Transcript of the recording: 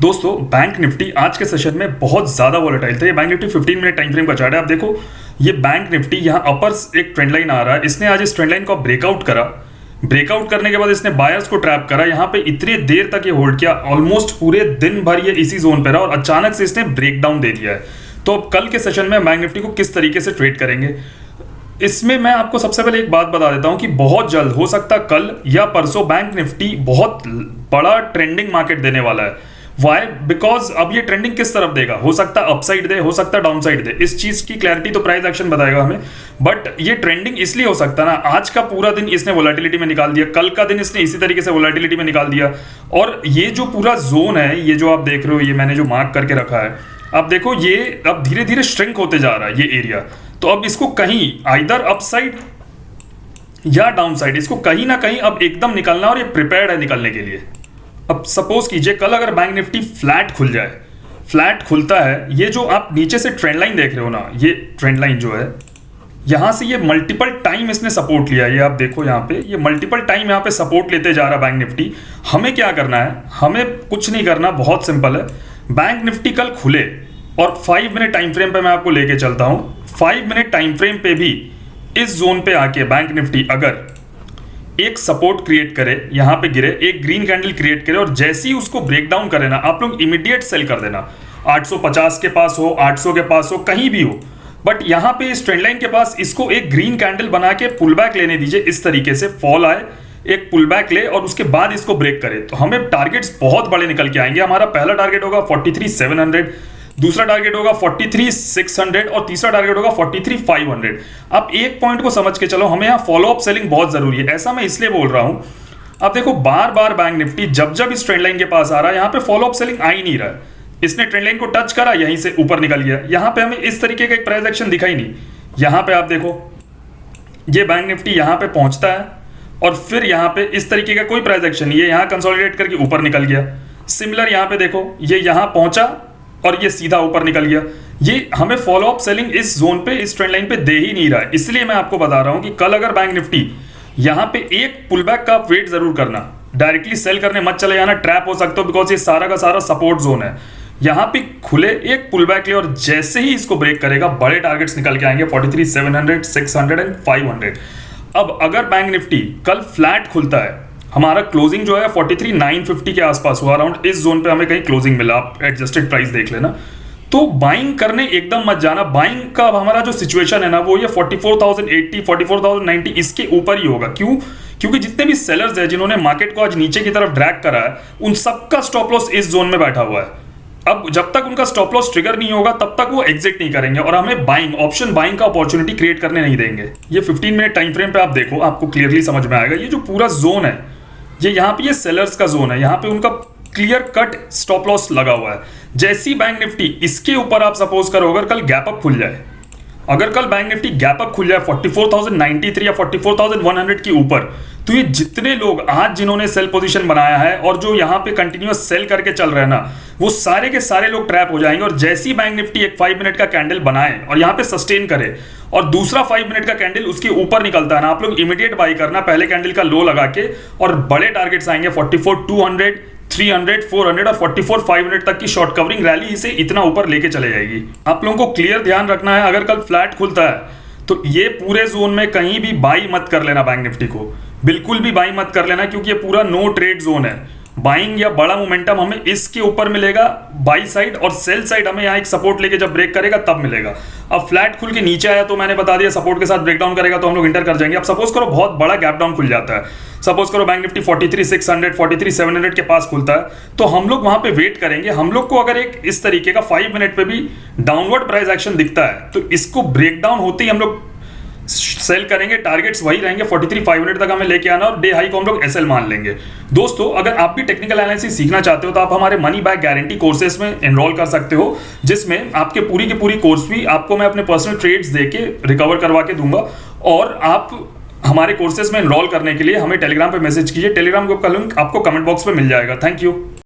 दोस्तों bank Nifty आज के सेशन में बहुत ज़्यादा वॉलेटाइल था। ये bank Nifty 15 minute time frame का चार्ट है। आप देखो ये बैंक निफ्टी यहाँ अपर एक ट्रेंड लाइन आ रहा है। इसने आज इस ट्रेंड लाइन को ब्रेकआउट करा। ब्रेकआउट करने के बाद इसने बायर्स को ट्रैप करा। यहाँ पे इतनी देर तक ये होल्ड किया, ऑलमोस्ट पूरे दिन भर ये इसी जोन पे रहा और अचानक से इसने ब्रेकडाउन दे दिया है। तो अब कल के सेशन में बैंक निफ्टी को किस तरीके से ट्रेड करेंगे, इसमें मैं आपको सबसे पहले एक बात बता देता हूं कि बहुत जल्द हो सकता है कल या परसों बैंक निफ्टी बहुत बड़ा ट्रेंडिंग मार्केट देने वाला है। वाई? बिकॉज अब ये ट्रेंडिंग किस तरफ देगा, हो सकता है अपसाइड दे, हो सकता है डाउन साइड दे। इस चीज की क्लैरिटी तो प्राइस एक्शन बताएगा हमें, बट ये ट्रेंडिंग इसलिए हो सकता है ना, आज का पूरा दिन इसने वोलेटिलिटी में निकाल दिया, कल का दिन इसने इसी तरीके से वोलेटिलिटी में निकाल दिया। और ये जो पूरा जोन है, ये जो आप देख रहे हो, ये मैंने जो मार्क करके रखा है, अब देखो ये अब धीरे धीरे श्रिंक होते जा रहा है ये एरिया। तो अब इसको कहीं आइदर अपसाइड या डाउन साइड, इसको कहीं ना कहीं अब एकदम निकलना, और ये प्रिपेयर्ड है निकलने के लिए। अब सपोज कीजिए कल अगर बैंक निफ्टी फ्लैट खुल जाए, फ्लैट खुलता है, ये जो आप नीचे से ट्रेंड लाइन देख रहे हो ना, ये ट्रेंड लाइन जो है, यहां से ये मल्टीपल टाइम इसने सपोर्ट लिया। ये आप देखो यहाँ पे ये मल्टीपल टाइम यहाँ पे सपोर्ट लेते जा रहा है बैंक निफ्टी। हमें क्या करना है, हमें कुछ नहीं करना, बहुत सिंपल है। बैंक निफ्टी कल खुले और 5 मिनट टाइम फ्रेम पे मैं आपको लेके चलता हूं। 5 मिनट टाइम फ्रेम पे भी इस जोन पे आके बैंक निफ्टी अगर एक सपोर्ट क्रिएट करे, यहां पे गिरे, एक ग्रीन कैंडल क्रिएट करे, और जैसे ही उसको ब्रेक डाउन करे ना, आप लोग इमीडिएट सेल कर देना। 850 के पास हो, 800 के पास हो, कहीं भी हो, बट यहां पे इस ट्रेंड लाइन के पास इसको एक ग्रीन कैंडल बना के पुल बैक लेने दीजिए। इस तरीके से फॉल आए, एक पुल बैक ले और उसके बाद इसको ब्रेक करे, तो हमें टारगेट्स बहुत बड़े निकल के आएंगे। हमारा पहला टारगेट होगा 43,700, दूसरा टारगेट होगा 43,600 और तीसरा टारगेट होगा 43,500। आप एक पॉइंट को समझ के चलो, हमें यहाँ फॉलो अप सेलिंग बहुत जरूरी है। ऐसा मैं इसलिए बोल रहा हूं, आप देखो बार बार बैंक निफ्टी जब जब इस ट्रेंड लाइन के पास आ रहा है, यहाँ पे फॉलो अप सेलिंग आ ही नहीं रहा है। इसने ट्रेंड लाइन को टच करा, यहीं से ऊपर निकल गया। यहाँ पे हमें इस तरीके का एक प्राइस एक्शन दिखा ही नहीं। यहाँ पे आप देखो ये बैंक निफ्टी यहाँ पे पहुंचता है और फिर यहाँ पे इस तरीके का कोई प्राइस एक्शन नहीं है, यहाँ कंसोलिडेट करके ऊपर निकल गया। सिमिलर यहाँ पे देखो, ये यहाँ पहुंचा और ये सीधा ऊपर निकल गया। ये हमें फॉलो अप सेलिंग इस जोन पे, इस ट्रेंड लाइन पे दे ही नहीं रहा है। इसलिए मैं आपको बता रहा हूं कि कल अगर बैंक निफ्टी यहां पे एक पुलबैक का वेट जरूर करना, डायरेक्टली सेल करने मत चले जाना, ट्रैप हो सकते हो, बिकॉज ये सारा का सारा सपोर्ट जोन है। यहां पे खुले, एक पुलबैक ले, और जैसे ही इसको ब्रेक करेगा बड़े टारगेट्स निकल के आएंगे 43,700, 600 एंड 500। अब अगर बैंक निफ्टी कल फ्लैट खुलता है, हमारा क्लोजिंग जो है 43,950 के आसपास हुआ, अराउंड इस जोन पे हमें कहीं क्लोजिंग मिला, आप एडजस्टेड प्राइस देख लेना। तो बाइंग करने एकदम मत जाना। बाइंग का हमारा जो सिचुएशन है ना, वो ये 44,080, 44,090 इसके ऊपर ही होगा। क्यों? क्योंकि जितने भी सेलर्स हैं जिन्होंने मार्केट को आज नीचे की तरफ ड्रैग करा है, उन सबका स्टॉप लॉस इस जोन में बैठा हुआ है। अब जब तक उनका स्टॉप लॉस ट्रिगर नहीं होगा तब तक वो एग्जिट नहीं करेंगे और हमें बाइंग, ऑप्शन बाइंग का अपॉर्चुनिटी क्रिएट करने नहीं देंगे। ये 15 मिनट टाइम फ्रेम पे आप देखो, आपको क्लियरली समझ में आएगा। ये जो पूरा जोन है, ये यहाँ पे ये सेलर्स का जोन है, यहाँ पे उनका क्लियर कट स्टॉप लॉस लगा हुआ है। जैसी बैंक निफ्टी इसके ऊपर आप सपोज करो अगर कल गैप अप खुल जाए, अगर कल बैंक निफ्टी गैप अप खुल जाए 44,093 या 44,100 के ऊपर, तो ये जितने लोग आज जिन्होंने सेल पोजीशन बनाया है और जो यहाँ पे कंटिन्यूअस सेल करके चल रहे हैं ना, वो सारे के सारे लोग ट्रैप हो जाएंगे। और जैसी बैंक निफ्टी एक 5 मिनट का कैंडल बनाए और यहाँ पे सस्टेन करे और दूसरा 5 मिनट का कैंडल उसके ऊपर निकलता है ना, आप लोग इमीडिएट बाई करना, पहले कैंडल का लो लगा के। और बड़े टारगेट्स आएंगे 44,200, 300, 400 और 44,500 तक की शॉर्ट कवरिंग रैली इसे इतना ऊपर लेके चले जाएगी। आप लोगों को क्लियर ध्यान रखना है, अगर कल फ्लैट खुलता है तो ये पूरे जोन में कहीं भी बाई मत कर लेना, बैंक निफ्टी को बिल्कुल भी बाई मत कर लेना, क्योंकि ये पूरा नो ट्रेड जोन है। बाइंग या बड़ा मोमेंटम हमें इसके ऊपर मिलेगा बाई साइड, और सेल साइड हमें यहाँ एक सपोर्ट लेके जब ब्रेक करेगा तब मिलेगा। अब फ्लैट खुल के नीचे आया तो मैंने बता दिया सपोर्ट के साथ ब्रेकडाउन करेगा तो हम लोग इंटर कर जाएंगे। अब सपोज करो बहुत बड़ा गैप डाउन खुल जाता है, सपोज करो बैंक निफ्टी 43,600, 43,700 के पास खुलता है, तो हम लोग वहां पे वेट करेंगे। हम लोग को अगर एक इस तरीके का 5 मिनट पे भी डाउनवर्ड प्राइस एक्शन दिखता है तो इसको ब्रेकडाउन होते ही हम लोग सेल करेंगे। टारगेट्स वही रहेंगे 43,500 तक हमें लेके आना, और डे हाई को हम लोग एसएल मान लेंगे। दोस्तों अगर आप भी टेक्निकल एनालिसिस सीखना चाहते हो तो आप हमारे मनी बैक गारंटी कोर्सेज में एनरोल कर सकते हो, जिसमें आपके पूरी की पूरी कोर्स भी आपको मैं अपने पर्सनल ट्रेड्स देके रिकवर करवा के दूंगा। और आप हमारे कोर्सेज में एनरोल करने के लिए हमें टेलीग्राम पे मैसेज कीजिए। टेलीग्राम ग्रुप का लिंक आपको कमेंट बॉक्स में मिल जाएगा। Thank you.